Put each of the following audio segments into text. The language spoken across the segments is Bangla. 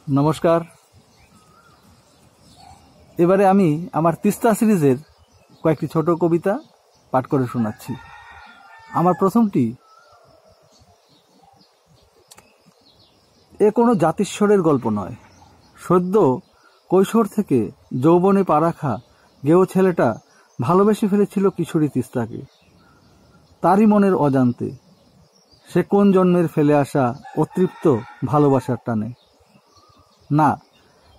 নমস্কার। এবারে আমি আমার তিস্তা সিরিজের কয়েকটি ছোট কবিতা পাঠ করে শোনাচ্ছি। আমার প্রথমটি, এ কোনো জাতিস্বরের গল্প নয়। সদ্য কৈশোর থেকে যৌবনে পা রাখা গেও ছেলেটা ভালোবেসে ফেলেছিল কিশোরী তিস্তাকে, তারই মনের অজান্তে। সে কোন জন্মের ফেলে আসা অতৃপ্ত ভালোবাসার টানে। না,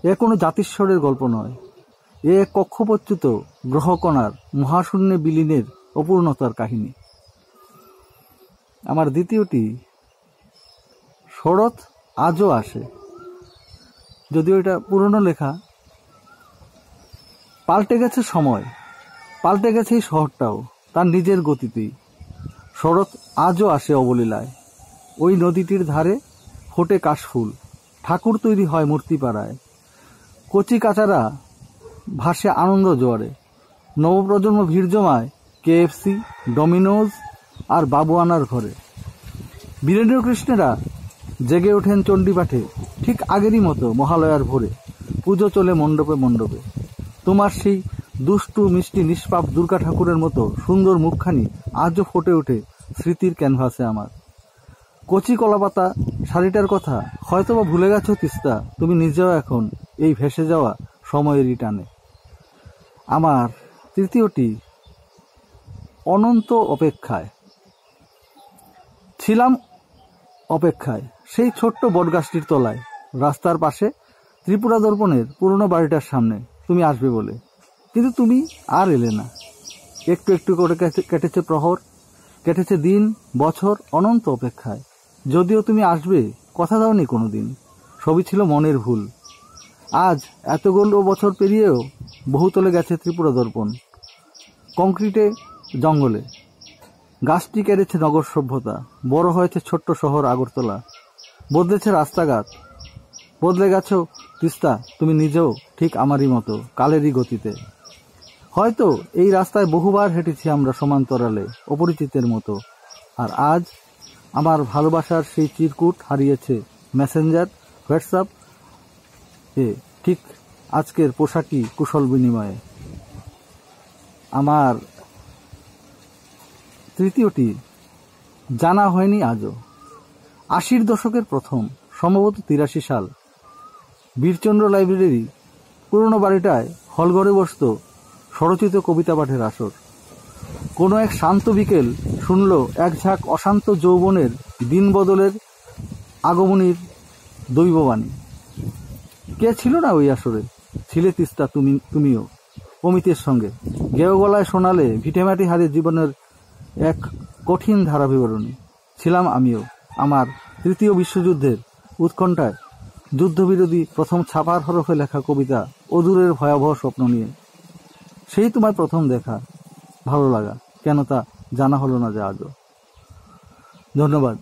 এ কোনো জাতিস্বরের গল্প নয়। এ কক্ষপচ্যুত গ্রহকণার মহাশূন্যে বিলীনের অপূর্ণতার কাহিনী। আমার দ্বিতীয়টি, শরৎ আজও আসে। যদিও এটা পুরনো লেখা। পাল্টে গেছে সময়, পাল্টে গেছে এই শহরটাও তার নিজের গতিতেই। শরৎ আজও আসে অবলীলায়। ওই নদীটির ধারে ফোটে কাশফুল, ঠাকুর তৈরি হয় মূর্তিপাড়ায়। কচি কাচারা ভাসে আনন্দ জোয়ারে। নবপ্রজন্ম ভিড় জমায় KFC, ডমিনোজ আর বাবুয়ানার ঘরে। বীরেন্দ্র কৃষ্ণেরা জেগে ওঠেন চণ্ডীপাঠে, ঠিক আগেরই মতো মহালয়ার ভোরে। পুজো চলে মণ্ডপে মণ্ডপে। তোমার সেই দুষ্টু মিষ্টি নিষ্পাপ দুর্গা ঠাকুরের মতো সুন্দর মুখখানি আজও ফুটে ওঠে স্মৃতির ক্যানভাসে আমার। কচি কলাপাতা শাড়িটার কথা হয়তোবা ভুলে গেছো তিস্তা, তুমি নিজেও এখন এই ভেসে যাওয়া সময়েরই টানে। আমার তৃতীয়টি, অনন্ত অপেক্ষায়। ছিলাম অপেক্ষায় সেই ছোট্ট বটগাছটির তলায়, রাস্তার পাশে ত্রিপুরা দর্পণের পুরনো বাড়িটার সামনে, তুমি আসবে বলে। কিন্তু তুমি আর এলে না। একটু একটু করে কেটেছে প্রহর, কেটেছে দিন, বছর, অনন্ত অপেক্ষায়। যদিও তুমি আসবে কথা দাওনি কোনোদিন, সবই ছিল মনের ভুল। আজ এতগুলো বছর পেরিয়েও বহুতলে গেছে ত্রিপুরা দর্পণ। কংক্রিটে জঙ্গলে গাছটি কেড়েছে নগর সভ্যতা, বড় হয়েছে ছোট্ট শহর আগরতলা। বদলেছে রাস্তাঘাট, বদলে গেছো তিস্তা তুমি নিজেও, ঠিক আমারই মতো কালেরই গতিতে। হয়তো এই রাস্তায় বহুবার হেঁটেছি আমরা সমান্তরালে, অপরিচিতের মতো। আর আজ আমার ভালোবাসার সেই চিরকুট হারিয়েছে মেসেঞ্জার, হোয়াটসঅ্যাপ এ, ঠিক আজকের পোশাকি কুশল বিনিময়ে। আমার তৃতীয়টি, জানা হয়নি আজও। 80-র দশকের প্রথম, সম্ভবত 83 সাল, বীরচন্দ্র লাইব্রেরি পুরনো বাড়িটায় হলঘরে বসত স্বরচিত কবিতা পাঠের আসর। কোনো এক শান্ত বিকেল শুনল এক ঝাঁক অশান্ত যৌবনের দিন বদলের আগমনীর দৈববাণী। কে ছিল না ওই আসরে? ছিলে তিস্তা তুমিও, অমিতের সঙ্গে। গেও গলায় শোনালে ভিটেমাটি হারে জীবনের এক কঠিন ধারা বিবরণী। ছিলাম আমিও, আমার তৃতীয় বিশ্বযুদ্ধের উৎকণ্ঠায় যুদ্ধবিরোধী প্রথম ছাপার হরফে লেখা কবিতা অদূরের ভয়াবহ স্বপ্ন নিয়ে। সেই তোমায় প্রথম দেখা, ভালো লাগা, কেন তা জানা হলো না যে আজও। ধন্যবাদ।